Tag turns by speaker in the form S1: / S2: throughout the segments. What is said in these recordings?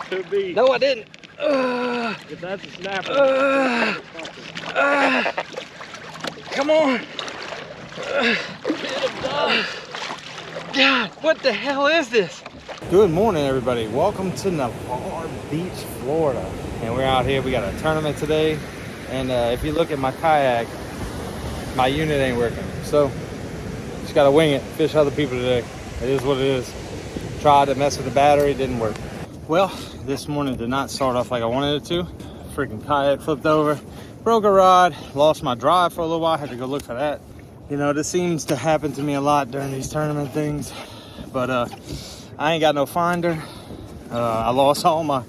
S1: Could be.
S2: No, I didn't.
S1: If that's a snapper.
S2: Come on. God, what the hell is this? Good morning, everybody. Welcome to Navarre Beach, Florida. And we're out here. We got a tournament today. And if you look at my kayak, my unit ain't working. So, just got to wing it. Fish other people today. It is what it is. Tried to mess with the battery. Didn't work. Well, this morning did not start off like I wanted it to. Freaking kayak flipped over. Broke a rod. Lost my drive for a little while. Had to go look for that. You know, this seems to happen to me a lot during these tournament things. But I ain't got no finder. I lost all my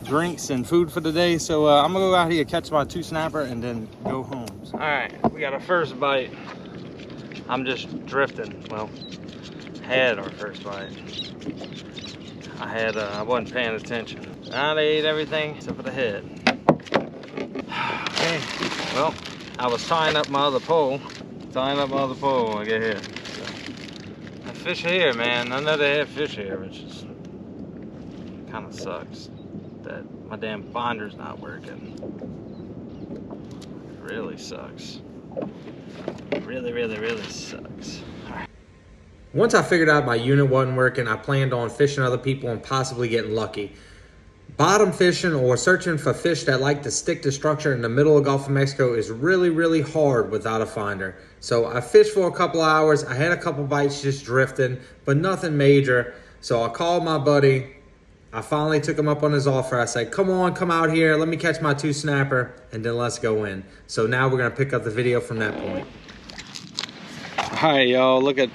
S2: drinks and food for the day. So I'm going to go out here, catch my 2 snapper, and then go home. All right, we got our first bite. I'm just drifting. Well, had our first bite. I wasn't paying attention. I ate everything except for the head. Okay, well, I was tying up my other pole. When I get here. So, the fish here, man. I know they have fish here, which is kind of sucks that my damn finder's not working. It really sucks. Really sucks.
S3: Once I figured out my unit wasn't working, I planned on fishing other people and possibly getting lucky. Bottom fishing or searching for fish that like to stick to structure in the middle of Gulf of Mexico is really hard without a finder. So I fished for a couple hours. I had a couple bites just drifting, but nothing major. So I called my buddy. I finally took him up on his offer. I said, come on, come out here. Let me catch my 2 snapper and then let's go in. So now we're going to pick up the video from that point.
S2: All right, y'all, look at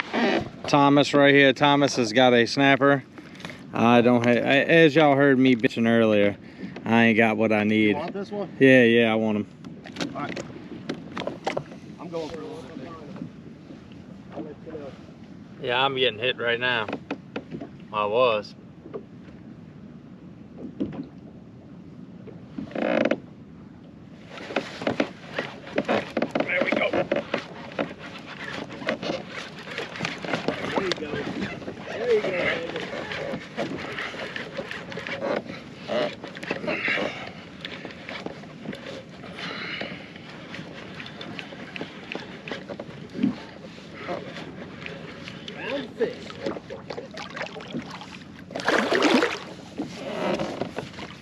S2: Thomas right here. Thomas has got a snapper. I don't have, as y'all heard me bitching earlier, I ain't got what I need.
S1: You want this one?
S2: Yeah, I want him.
S1: All right. I'm going for a little bit. I'll let you know.
S2: Yeah, I'm getting hit right now. I was.
S1: There we go. There you go. There you go.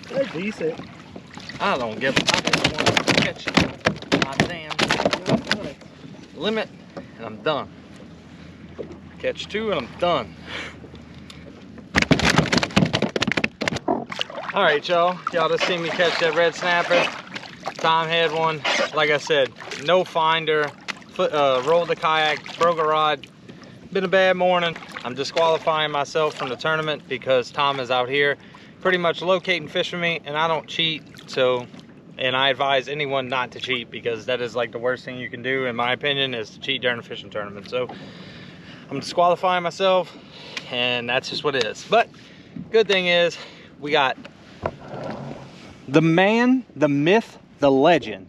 S1: They're decent.
S2: I don't give a fuck. I just want to catch my damn limit, and I'm done. Catch 2 and I'm done. All right, y'all just seen me catch that red snapper. Tom had one. Like I said, no finder. Rolled the kayak, broke a rod. Been a bad morning. I'm disqualifying myself from the tournament because Tom is out here pretty much locating fish for me, and I don't cheat. So, and I advise anyone not to cheat because that is like the worst thing you can do, in my opinion, is to cheat during a fishing tournament. So I'm disqualifying myself, and that's just what it is. But good thing is we got the man, the myth, the legend,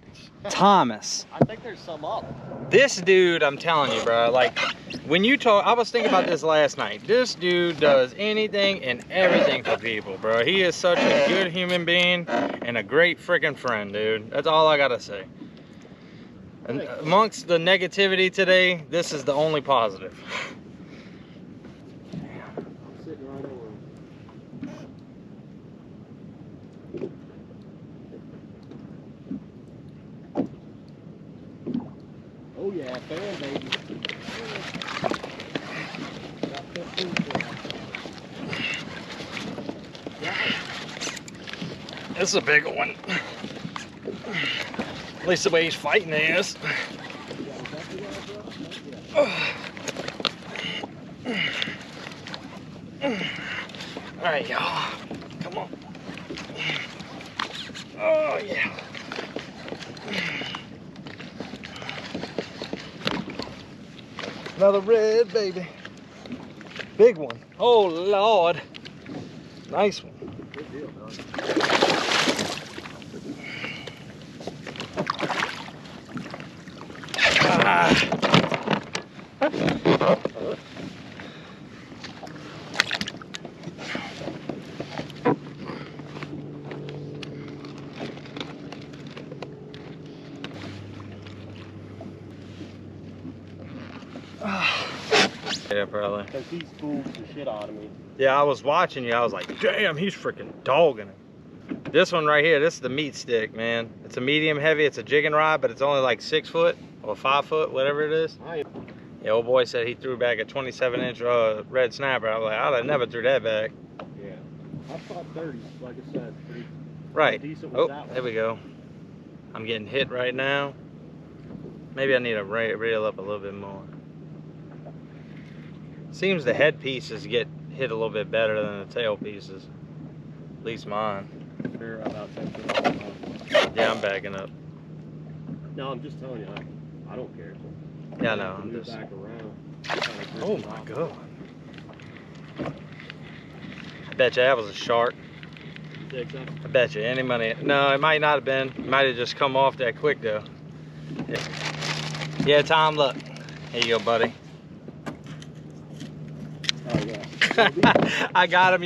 S2: Thomas.
S1: I think there's some up.
S2: This dude, I'm telling you, bro, like, when you talk, I was thinking about this last night. This dude does anything and everything for people, bro. He is such a good human being and a great freaking friend, dude. That's all I gotta say. And amongst the negativity today, this is the only positive.
S1: I'm sitting right over him. Oh yeah, fan baby. Got 15 for it.
S2: This is a big one. At least the way he's fighting is. All right, y'all. Come on. Oh, yeah. Another red, baby. Big one. Oh, Lord. Nice one.
S1: Good deal, dog.
S2: Yeah, probably.
S1: Because he's fooled the shit out of me.
S2: Yeah, I was watching you. I was like, damn, he's freaking dogging it. This one right here, this is the meat stick, man. It's a medium heavy. It's a jigging rod, but it's only like 6 foot or 5 foot, whatever it is. The old boy said he threw back a 27-inch red snapper. I was like, I'd have never threw that back.
S1: Yeah. I thought 30, like I said. Pretty
S2: Right.
S1: decent
S2: Oh,
S1: with that one.
S2: there we go. I'm getting hit right now. Maybe I need to reel up a little bit more. Seems the head pieces get hit a little bit better than the tail pieces. At least mine.
S1: They're about 10 feet.
S2: Yeah, I'm backing up.
S1: No, I'm just telling you, I don't care.
S2: Yeah, I know. I'm
S1: Move
S2: just.
S1: back around.
S2: Oh my god. I bet you that was a shark.
S1: Think so?
S2: I bet you any money. No, it might not have been. It might have just come off that quick though. Yeah, Tom, look. Here you go, buddy.
S1: Oh yeah.
S2: I got him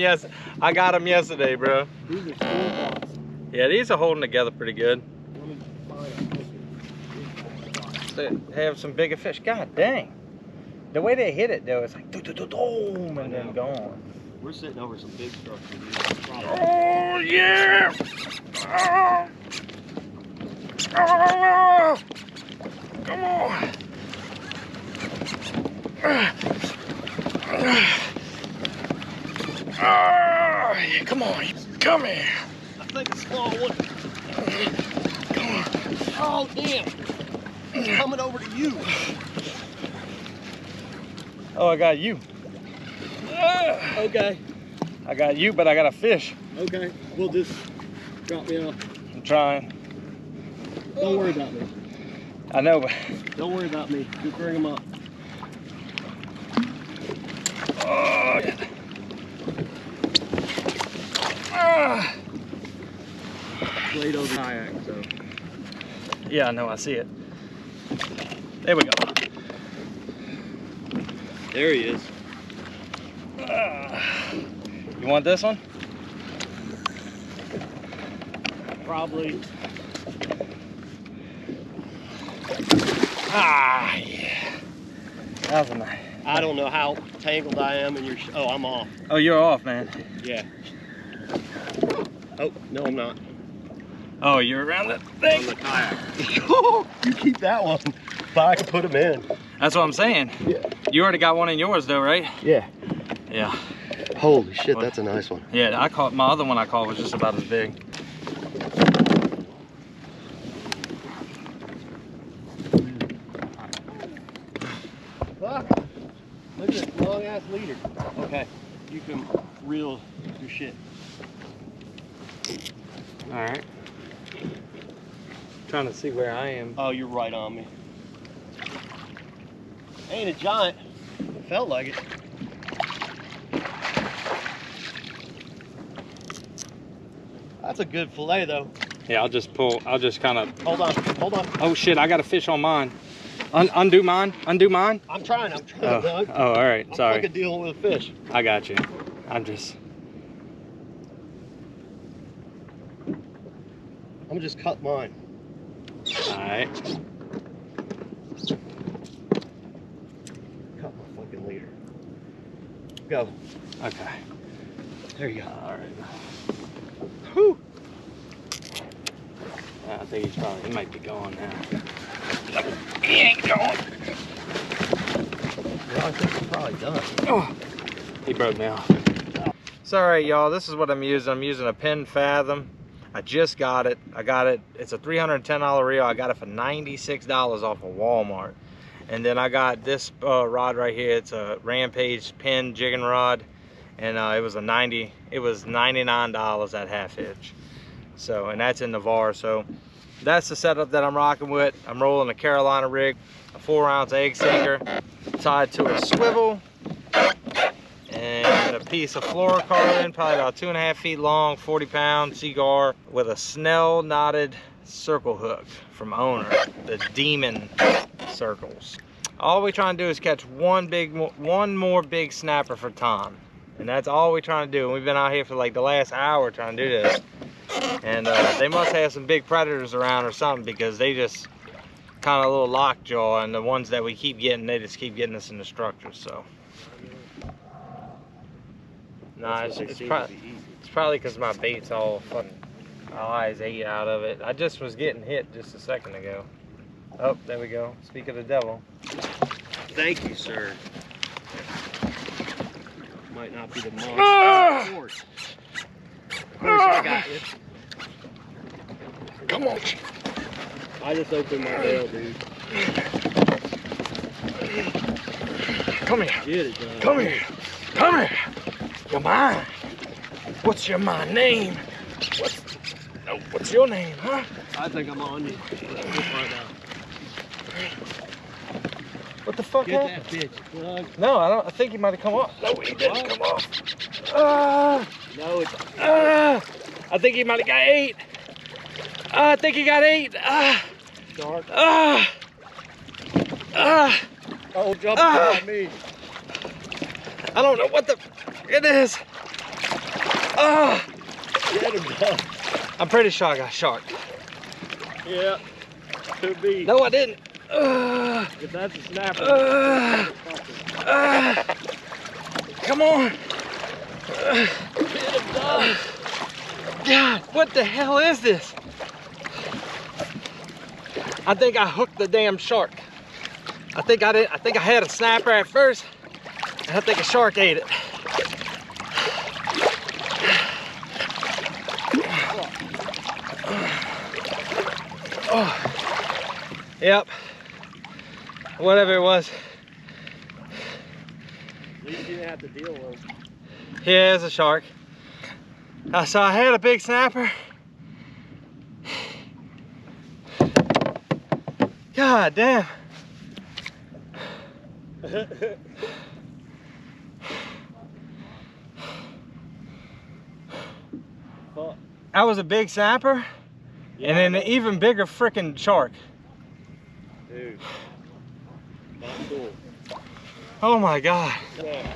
S2: yesterday, bro.
S1: These are cool box.
S2: Yeah, these are holding together pretty good.
S1: Let me find
S2: They have some bigger fish. God dang. The way they hit it though, it's like boom and then gone.
S1: We're sitting over some big structures.
S2: Oh yeah! Oh. Oh. Come on! Yeah, come on! Come here!
S1: I think a small one.
S2: Come on!
S1: Oh damn! He's coming over to you.
S2: Oh, I got you.
S1: Okay.
S2: I got you, but I got a fish.
S1: Okay. We'll just drop me off.
S2: I'm trying.
S1: Don't worry about me.
S2: I know, but
S1: Don't worry about me. Just bring him up.
S2: oh, yeah.
S1: Laid over kayak, so.
S2: Yeah, I know. I see it. There we go.
S1: There he is.
S2: You want this one?
S1: Probably.
S2: Ah, yeah. That was a nice.
S1: I don't know how tangled I am in your. Oh, I'm off.
S2: Oh, you're off, man.
S1: Yeah. Oh no, I'm not.
S2: Oh, you're around that
S1: On
S2: thing.
S1: the kayak. You keep that one, but I can put him in.
S2: That's what I'm saying.
S1: Yeah.
S2: You already got one in yours, though, right?
S1: Yeah.
S2: Yeah.
S1: Holy shit, that's a nice one.
S2: Yeah, I caught my other one. I caught was just about as big.
S1: Fuck. Look at this long ass leader. Okay, you can reel your shit.
S2: All right. Trying to see where I am.
S1: Oh, you're right on me. Ain't a giant. It felt like it. That's a good fillet though.
S2: Yeah, I'll just kind of.
S1: Hold on, hold on.
S2: Oh shit! I got a fish on mine. Undo mine. Undo mine.
S1: I'm trying,
S2: Oh,
S1: Doug.
S2: oh, all right.
S1: I'm
S2: Sorry.
S1: fucking dealing with a fish.
S2: I got you. I'm just.
S1: I'm just cut mine.
S2: All right.
S1: Cut my fucking leader. Go.
S2: Okay.
S1: There you go.
S2: All right.
S1: Whew.
S2: I think he might be gone now. He ain't going.
S1: Yeah, I think he's probably done.
S2: Oh, he broke me off. So, all right, y'all, this is what I'm using. I'm using a Penn Fathom. I just got it. It's a $310 reel. I got it for $96 off of Walmart. And then I got this rod right here. It's a Rampage Penn jigging rod. And it was $99 at half hitch. So, and that's in Navarre. So that's the setup that I'm rocking with. I'm rolling a Carolina rig, a 4-ounce egg sinker tied to a swivel, and a piece of fluorocarbon, probably about 2.5 feet long, 40-pound cigar with a Snell knotted circle hook from Owner, the Demon circles. All we're trying to do is catch one more big snapper for Tom. And that's all we're trying to do. We've been out here for like the last hour trying to do this. And they must have some big predators around or something, because they just kind of a little lockjaw, and the ones that we keep getting, they just keep getting us in the structures. So Nah,
S1: That's what they
S2: it's
S1: seem
S2: probably
S1: to be easy.
S2: it's probably because my bait's all fucking. My eyes ate out of it. I just was getting hit just a second ago. Oh, there we go. Speak of the devil.
S1: Thank you, sir. Might not be the monster. Of course. Of course, I got you.
S2: Come on.
S1: I just opened my bail, dude.
S2: Come here.
S1: Get it done.
S2: Come here. Come here. You're mine. What's your name? What's your name, huh?
S1: I think I'm on you right now.
S2: What the fuck
S1: Get
S2: happened?
S1: that bitch, plug.
S2: No, I don't. I think he might have come off. No, he didn't
S1: What?
S2: come off.
S1: No, it's
S2: I think he might have got 8. I think he got 8.
S1: dark. Oh, jump on me.
S2: I don't know what the it is.
S1: Get him done.
S2: I'm pretty sure I got sharked.
S1: Yeah, could be.
S2: No, I didn't.
S1: If that's a snapper.
S2: Come on.
S1: Get him done.
S2: God, what the hell is this? I think I hooked the damn shark. I think I did. I think I had a snapper at first, and I think a shark ate it. Oh. Yep. Whatever it was.
S1: At least you didn't have to deal with him.
S2: Yeah, it's a shark. So I had a big snapper. God damn.
S1: Fuck.
S2: That was a big snapper,
S1: Yeah,
S2: and then an even bigger freaking shark.
S1: Dude. Not cool.
S2: Oh my God.
S1: Yeah.